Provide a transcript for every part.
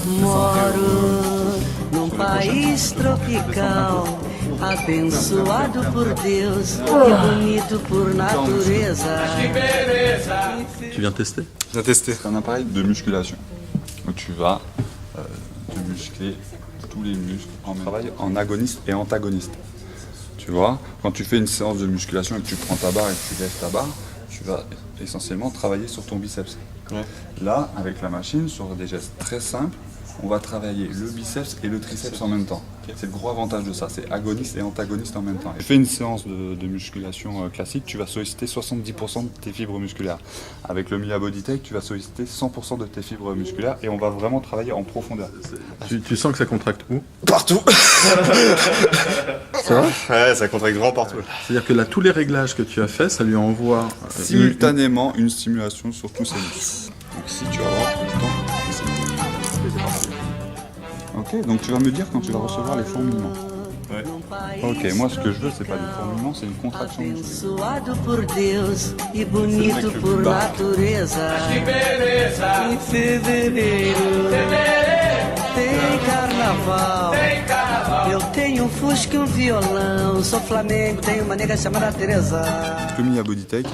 Moro num país tropical, abençoado por Deus e bonito por natureza. Tu viens tester? Je viens tester. C'est un appareil de musculation où tu vas te muscler tous les muscles en travail en agoniste et antagoniste. Tu vois, quand tu fais une séance de musculation et que tu prends ta barre et que tu lèves ta barre, tu vas essentiellement travailler sur ton biceps. Ouais. Là, avec la machine, sur des gestes très simples, on va travailler le biceps et le triceps en même temps. C'est le gros avantage de ça, c'est agoniste et antagoniste en même temps. Tu fais une séance de musculation classique, tu vas solliciter 70% de tes fibres musculaires. Avec le Mia Bodytech, tu vas solliciter 100% de tes fibres musculaires et on va vraiment travailler en profondeur. Tu sens que ça contracte où? Partout. C'est vrai? Ouais, ça contracte vraiment partout. C'est-à-dire que là, tous les réglages que tu as fait, ça lui envoie simultanément une stimulation sur tous ces muscles. Donc si tu vas voir tout le temps, ok, donc tu vas me dire quand tu vas recevoir les fourmillements. Ouais. Ok, moi ce que je veux, c'est pas des fourmillements, c'est une contraction musculaire. Abençoado por Deus e bonito por natureza. Em fevereiro tem carnaval. Eu tenho um fusca e um violão. Sou Flamengo, tenho uma nega chamada Teresa. Le Mia Bodytech,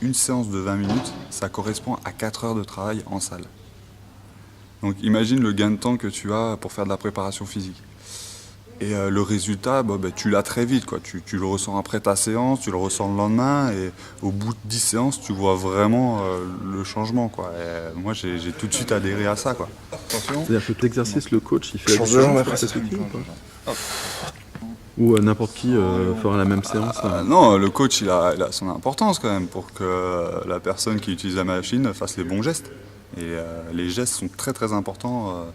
une séance de 20 minutes, ça correspond à 4 heures de travail en salle. Donc imagine le gain de temps que tu as pour faire de la préparation physique. Et le résultat, tu l'as très vite, quoi. Tu le ressens après ta séance, tu le ressens le lendemain, et au bout de 10 séances, tu vois vraiment le changement, quoi. Et moi, j'ai tout de suite adhéré à ça, quoi. Attention. C'est-à-dire que tout l'exercice, le coach, il fait la différence pour cet outil ou pas? Ou n'importe qui fera la même séance Non, le coach, il a son importance quand même pour que la personne qui utilise la machine fasse les bons gestes. Et les gestes sont très très importants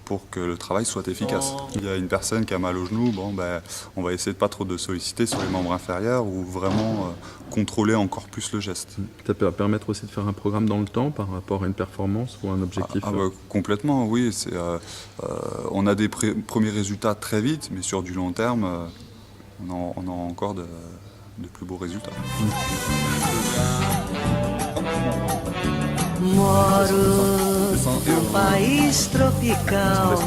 pour que le travail soit efficace. Il y a une personne qui a mal au genou, on va essayer de pas trop de solliciter sur les membres inférieurs ou vraiment contrôler encore plus le geste. Ça peut permettre aussi de faire un programme dans le temps par rapport à une performance ou un objectif complètement, oui. On a des premiers résultats très vite, mais sur du long terme, on a encore de plus beaux résultats. Moro num país tropical,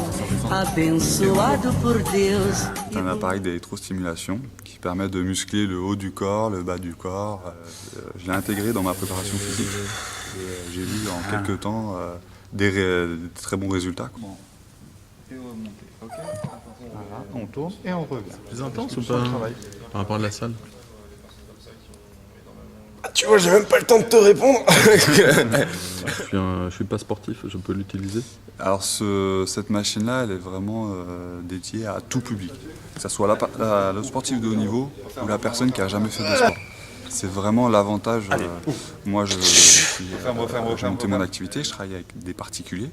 abençoado por Deus. C'est un appareil d'électrostimulation qui permet de muscler le haut du corps, le bas du corps. Je l'ai intégré dans ma préparation physique. J'ai vu en quelques temps des très bons résultats. Et remonter, ok. Voilà, on tourne et on revient. Plus intense ou pas par rapport à la salle? Tu vois, j'ai même pas le temps de te répondre. Je suis pas sportif, je peux l'utiliser? Alors cette machine-là, elle est vraiment dédiée à tout public. Que ce soit le sportif de haut niveau ou la personne qui a jamais fait de sport. C'est vraiment l'avantage. Moi, j'ai monté mon activité, je travaille avec des particuliers,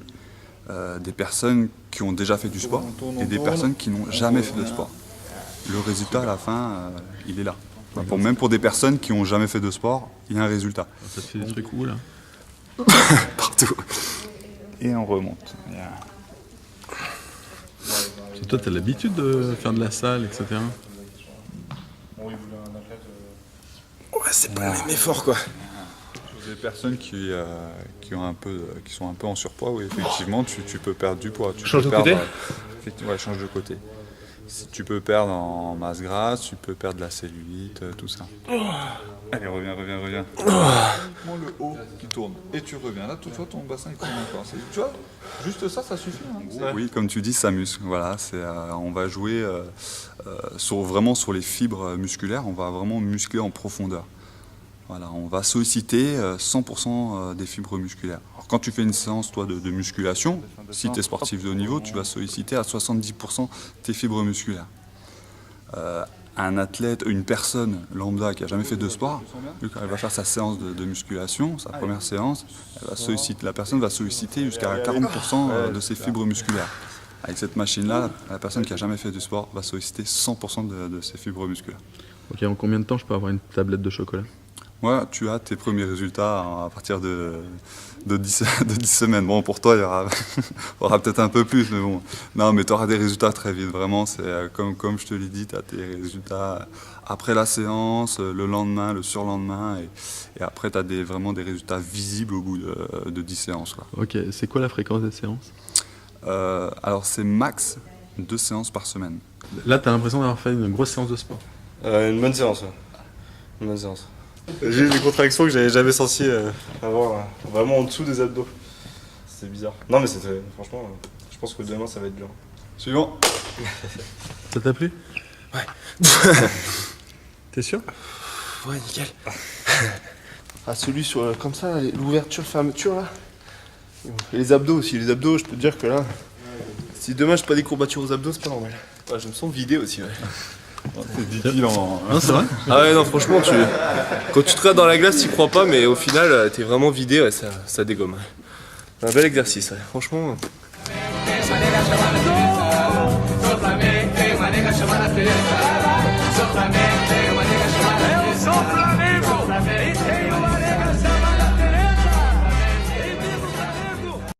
des personnes qui ont déjà fait du sport et des personnes qui n'ont jamais fait de sport. Le résultat, à la fin, il est là. Même pour des personnes qui n'ont jamais fait de sport, il y a un résultat. Ça te fait des trucs où là? Partout. Et on remonte. Toi, tu as l'habitude de faire de la salle, etc. Ouais, c'est pas le même effort, quoi. Des personnes qui sont un peu en surpoids, oui, effectivement, tu peux perdre du poids. Change de côté? Ouais, change de côté. Si tu peux perdre en masse grasse, tu peux perdre de la cellulite, tout ça. Allez, reviens. Le haut qui tourne. Et tu reviens. Là, tu vois, ton bassin il tourne encore. Tu vois, juste ça suffit. Hein. Oui, comme tu dis, ça muscle. Voilà, on va jouer vraiment sur les fibres musculaires. On va vraiment muscler en profondeur. Voilà, on va solliciter 100% des fibres musculaires. Alors, quand tu fais une séance toi, de musculation, si tu es sportif de haut niveau, tu vas solliciter à 70% tes fibres musculaires. Un athlète, une personne lambda qui n'a jamais fait de sport, elle va faire sa séance de musculation, sa première séance, la personne va solliciter jusqu'à 40% de ses fibres musculaires. Avec cette machine-là, la personne qui n'a jamais fait de sport va solliciter 100% de ses fibres musculaires. Ok, en combien de temps je peux avoir une tablette de chocolat? Moi, tu as tes premiers résultats à partir de 10 semaines. Bon, pour toi, il y aura peut-être un peu plus, mais bon. Non, mais tu auras des résultats très vite. Vraiment, c'est comme je te l'ai dit, tu as tes résultats après la séance, le lendemain, le surlendemain. Et après, tu as vraiment des résultats visibles au bout de 10 séances, quoi. Ok, c'est quoi la fréquence des séances? Alors c'est max 2 séances par semaine. Là, t'as l'impression d'avoir fait une grosse séance de sport. Une bonne séance, ouais. Une bonne séance. J'ai eu des contractions que j'avais jamais senti avoir vraiment en dessous des abdos. C'est bizarre. Non mais c'était, franchement, je pense que demain ça va être dur. Suivant. Ça t'a plu? Ouais. T'es sûr? Ouais, nickel. Ah, celui sur, comme ça, l'ouverture, fermeture, là. Et les abdos aussi. Les abdos, je peux te dire que là, si demain je fais pas des courbatures aux abdos, c'est pas normal. Ouais, je me sens vidé aussi, ouais. C'est 10 piles en... Non, c'est vrai? Ah ouais, non, franchement, quand tu te regardes dans la glace, tu crois pas, mais au final, t'es vraiment vidé, ouais, ça dégomme. Ouais. Un bel exercice, ouais. Franchement. Solamente maneira chamada Teresa.